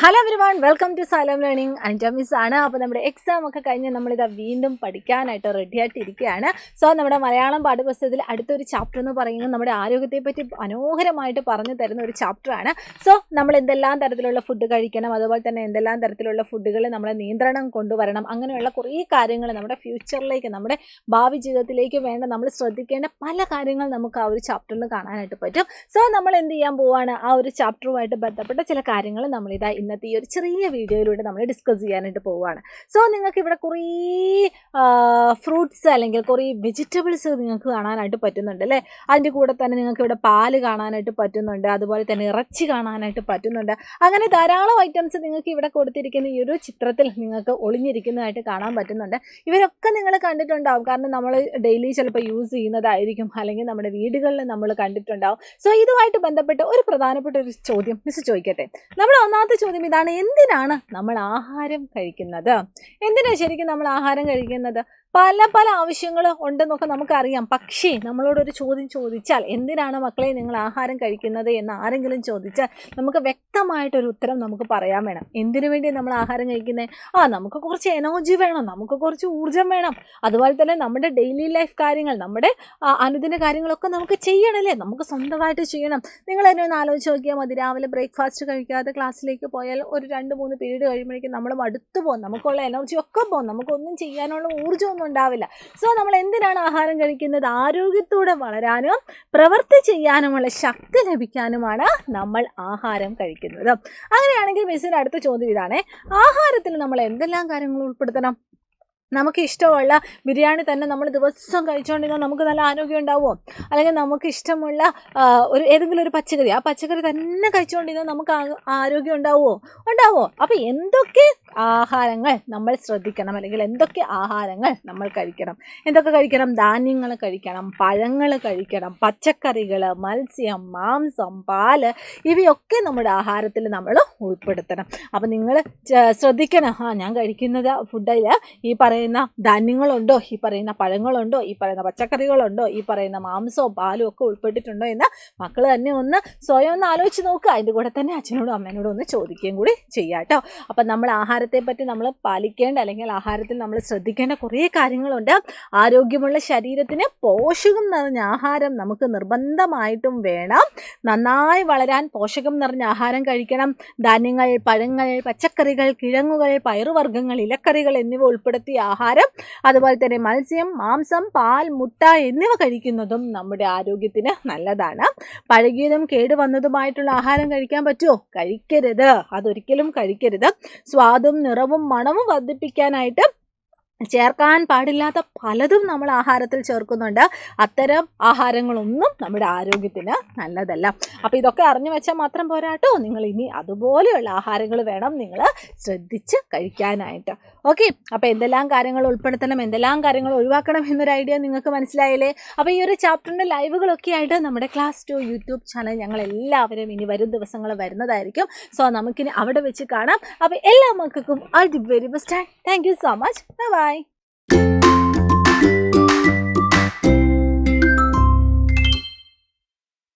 Hello everyone, welcome to Xylem learning. Anitta miss ആണ്. അപ്പോൾ നമ്മുടെ എക്സാം ഒക്കെ കഴിഞ്ഞ് നമ്മളിത് വീണ്ടും പഠിക്കാനായിട്ട് റെഡി ആയിട്ടിരിക്കുകയാണ്. സോ നമ്മുടെ മലയാളം പാഠപുസ്തകത്തിൽ അടുത്തൊരു ചാപ്റ്റർ എന്ന് പറയുന്നത് നമ്മുടെ ആരോഗ്യത്തെപ്പറ്റി മനോഹരമായിട്ട് പറഞ്ഞു തരുന്ന ഒരു ചാപ്റ്ററാണ്. സോ നമ്മൾ എന്തെല്ലാം തരത്തിലുള്ള ഫുഡ് കഴിക്കണം, അതുപോലെ തന്നെ എന്തെല്ലാം തരത്തിലുള്ള ഫുഡുകൾ നമ്മളെ നിയന്ത്രണം കൊണ്ടുവരണം, അങ്ങനെയുള്ള കുറേ കാര്യങ്ങൾ നമ്മുടെ ഫ്യൂച്ചറിലേക്ക്, നമ്മുടെ ഭാവി ജീവിതത്തിലേക്ക് വേണ്ട നമ്മൾ ശ്രദ്ധിക്കേണ്ട പല കാര്യങ്ങൾ നമുക്ക് ആ ഒരു ചാപ്റ്ററിൽ കാണാനായിട്ട് പറ്റും. സോ നമ്മൾ എന്ത് ചെയ്യാൻ പോവുകയാണ്, ആ ഒരു ചാപ്റ്ററുമായിട്ട് ബന്ധപ്പെട്ട ചില കാര്യങ്ങൾ നമ്മളിതാ ഇന്നത്തെ ഈ ഒരു ചെറിയ വീഡിയോയിലൂടെ നമ്മൾ ഡിസ്കസ് ചെയ്യാനായിട്ട് പോവുകയാണ്. സോ നിങ്ങൾക്ക് ഇവിടെ കുറേ ഫ്രൂട്ട്സ് അല്ലെങ്കിൽ കുറേ വെജിറ്റബിൾസ് നിങ്ങൾക്ക് കാണാനായിട്ട് പറ്റുന്നുണ്ട് അല്ലേ. അതിൻ്റെ കൂടെ തന്നെ നിങ്ങൾക്ക് ഇവിടെ പാല് കാണാനായിട്ട് പറ്റുന്നുണ്ട്, അതുപോലെ തന്നെ ഇറച്ചി കാണാനായിട്ട് പറ്റുന്നുണ്ട്. അങ്ങനെ ധാരാളം ഐറ്റംസ് നിങ്ങൾക്ക് ഇവിടെ കൊടുത്തിരിക്കുന്ന ഈ ഒരു ചിത്രത്തിൽ നിങ്ങൾക്ക് ഒളിഞ്ഞിരിക്കുന്നതായിട്ട് കാണാൻ പറ്റുന്നുണ്ട്. ഇവരൊക്കെ നിങ്ങൾ കണ്ടിട്ടുണ്ടാവും, കാരണം നമ്മൾ ഡെയിലി ചിലപ്പോൾ യൂസ് ചെയ്യുന്നതായിരിക്കും, അല്ലെങ്കിൽ നമ്മുടെ വീടുകളിൽ നമ്മൾ കണ്ടിട്ടുണ്ടാവും. സോ ഇതുമായിട്ട് ബന്ധപ്പെട്ട് ഒരു പ്രധാനപ്പെട്ട ഒരു ചോദ്യം മിസ് ചോദിക്കട്ടെ. നമ്മുടെ ഒന്നാമത്തെ ചോദ്യം ഇതാണ്: എന്തിനാണ് നമ്മൾ ആഹാരം കഴിക്കുന്നത്? എന്തിനാണ് ശരിക്കും നമ്മൾ ആഹാരം കഴിക്കുന്നത്? പല പല ആവശ്യങ്ങൾ ഉണ്ടെന്നൊക്കെ നമുക്കറിയാം. പക്ഷേ നമ്മളോടൊരു ചോദ്യം ചോദിച്ചാൽ, എന്തിനാണ് മക്കളെ നിങ്ങൾ ആഹാരം കഴിക്കുന്നത് എന്ന് ആരെങ്കിലും ചോദിച്ചാൽ നമുക്ക് വ്യക്തമായിട്ടൊരു ഉത്തരം നമുക്ക് പറയാൻ വേണം. എന്തിനു വേണ്ടി നമ്മൾ ആഹാരം കഴിക്കുന്നത്? നമുക്ക് കുറച്ച് എനർജി വേണം, നമുക്ക് കുറച്ച് ഊർജ്ജം വേണം, അതുപോലെ തന്നെ നമ്മുടെ ഡെയിലി ലൈഫ് കാര്യങ്ങൾ, നമ്മുടെ അനുദിന കാര്യങ്ങളൊക്കെ നമുക്ക് ചെയ്യണമല്ലേ, നമുക്ക് സ്വന്തമായിട്ട് ചെയ്യണം. നിങ്ങൾ തന്നെ ഒന്ന് ആലോചിച്ച് നോക്കിയാൽ മതി. രാവിലെ ബ്രേക്ക്ഫാസ്റ്റ് കഴിക്കാതെ ക്ലാസ്സിലേക്ക് പോയാൽ ഒരു 2-3 പീരീഡ് കഴിയുമ്പോഴേക്കും നമ്മൾ മടുത്തു പോകും, നമുക്കുള്ള എനർജി ഒക്കെ പോകും, നമുക്കൊന്നും ചെയ്യാനുള്ള ഊർജ്ജം ഉണ്ടാവില്ല. സോ നമ്മൾ എന്തിനാണ് ആഹാരം കഴിക്കുന്നത്? ആരോഗ്യത്തോടെ വളരാനും പ്രവൃത്തി ചെയ്യാനുമുള്ള ശക്തി ലഭിക്കാനുമാണ് നമ്മൾ ആഹാരം കഴിക്കുന്നത്. അങ്ങനെയാണെങ്കിൽ മിസ്സിന്റെ അടുത്ത ചോദ്യം ഇതാണ്: ആഹാരത്തിൽ നമ്മൾ എന്തെല്ലാം കാര്യങ്ങൾ ഉൾപ്പെടുത്തണം? നമുക്ക് ഇഷ്ടമുള്ള ബിരിയാണി തന്നെ നമ്മൾ ദിവസം കഴിച്ചുകൊണ്ടിരുന്നാൽ നമുക്ക് നല്ല ആരോഗ്യം ഉണ്ടാവുമോ? അല്ലെങ്കിൽ നമുക്ക് ഇഷ്ടമുള്ള ഏതെങ്കിലും ഒരു പച്ചക്കറി, ആ പച്ചക്കറി തന്നെ കഴിച്ചുകൊണ്ടിരുന്നാൽ നമുക്ക് ആരോഗ്യം ഉണ്ടാവുമോ? അപ്പോൾ എന്തൊക്കെ ആഹാരങ്ങൾ നമ്മൾ ശ്രദ്ധിക്കണം, അല്ലെങ്കിൽ എന്തൊക്കെ ആഹാരങ്ങൾ നമ്മൾ കഴിക്കണം? എന്തൊക്കെ കഴിക്കണം? ധാന്യങ്ങൾ കഴിക്കണം, പഴങ്ങൾ കഴിക്കണം, പച്ചക്കറികൾ, മത്സ്യം, മാംസം, പാല്, ഇവയൊക്കെ നമ്മുടെ ആഹാരത്തിൽ നമ്മൾ ഉൾപ്പെടുത്തണം. അപ്പം നിങ്ങൾ ശ്രദ്ധിക്കണം, ഞാൻ കഴിക്കുന്നത് ഫുഡിൽ ഈ പറയുന്ന ധാന്യങ്ങളുണ്ടോ, ഈ പറയുന്ന പഴങ്ങളുണ്ടോ, ഈ പറയുന്ന പച്ചക്കറികളുണ്ടോ, ഈ പറയുന്ന മാംസവും പാലും ഒക്കെ ഉൾപ്പെട്ടിട്ടുണ്ടോ എന്ന് മക്കൾ തന്നെ ഒന്ന് സ്വയം ഒന്ന് ആലോചിച്ച് നോക്കുക. അതിൻ്റെ കൂടെ തന്നെ അച്ഛനോടും അമ്മേനോടും ഒന്ന് ചോദിക്കുകയും കൂടി ചെയ്യാം കേട്ടോ. അപ്പം നമ്മൾ ആഹാരത്തെ പറ്റി നമ്മൾ പാലിക്കേണ്ട, അല്ലെങ്കിൽ ആഹാരത്തിൽ നമ്മൾ ശ്രദ്ധിക്കേണ്ട കുറേ കാര്യങ്ങളുണ്ട്. ആരോഗ്യമുള്ള ശരീരത്തിന് പോഷകം നിറഞ്ഞ ആഹാരം നമുക്ക് നിർബന്ധമായിട്ടും വേണം. നന്നായി വളരാൻ പോഷകം നിറഞ്ഞ ആഹാരം കഴിക്കണം. ധാന്യങ്ങൾ, പഴങ്ങൾ, പച്ചക്കറികൾ, കിഴങ്ങുകൾ, പയറുവർഗ്ഗങ്ങൾ, ഇലക്കറികൾ എന്നിവ ഉൾപ്പെടുത്തിയ ആഹാരം, അതുപോലെ തന്നെ മത്സ്യം, മാംസം, പാൽ, മുട്ട എന്നിവ കഴിക്കുന്നതും നമ്മുടെ ആരോഗ്യത്തിന് നല്ലതാണ്. പഴകിയതും കേടുവന്നതുമായിട്ടുള്ള ആഹാരം കഴിക്കാൻ പറ്റുമോ? കഴിക്കരുത്, അതൊരിക്കലും കഴിക്കരുത്. സ്വാദും നിറവും മണവും വർദ്ധിപ്പിക്കാനായിട്ട് ചേർക്കാൻ പാടില്ലാത്ത പലതും നമ്മൾ ആഹാരത്തിൽ ചേർക്കുന്നുണ്ട്. അത്തരം ആഹാരങ്ങളൊന്നും നമ്മുടെ ആരോഗ്യത്തിന് നല്ലതല്ല. അപ്പോൾ ഇതൊക്കെ അറിഞ്ഞു വെച്ചാൽ മാത്രം പോരാട്ടോ, നിങ്ങൾ ഇനി അതുപോലെയുള്ള ആഹാരങ്ങൾ വേണം നിങ്ങൾ ശ്രദ്ധിച്ച് കഴിക്കാനായിട്ട്. ഓക്കെ, അപ്പോൾ എന്തെല്ലാം കാര്യങ്ങൾ ഉൾപ്പെടുത്തണം, എന്തെല്ലാം കാര്യങ്ങൾ ഒഴിവാക്കണം എന്നൊരു ഐഡിയ നിങ്ങൾക്ക് മനസ്സിലായില്ലേ? അപ്പോൾ ഈ ഒരു ചാപ്റ്ററിൻ്റെ ലൈവുകളൊക്കെ ആയിട്ട് നമ്മുടെ ക്ലാസ് 2 യൂട്യൂബ് ചാനൽ ഞങ്ങളെല്ലാവരും ഇനി വരും ദിവസങ്ങൾ വരുന്നതായിരിക്കും. സോ നമുക്കിനി അവിടെ വെച്ച് കാണാം. അപ്പോൾ എല്ലാ മക്കൾക്കും all the very best. Thank you so much. By.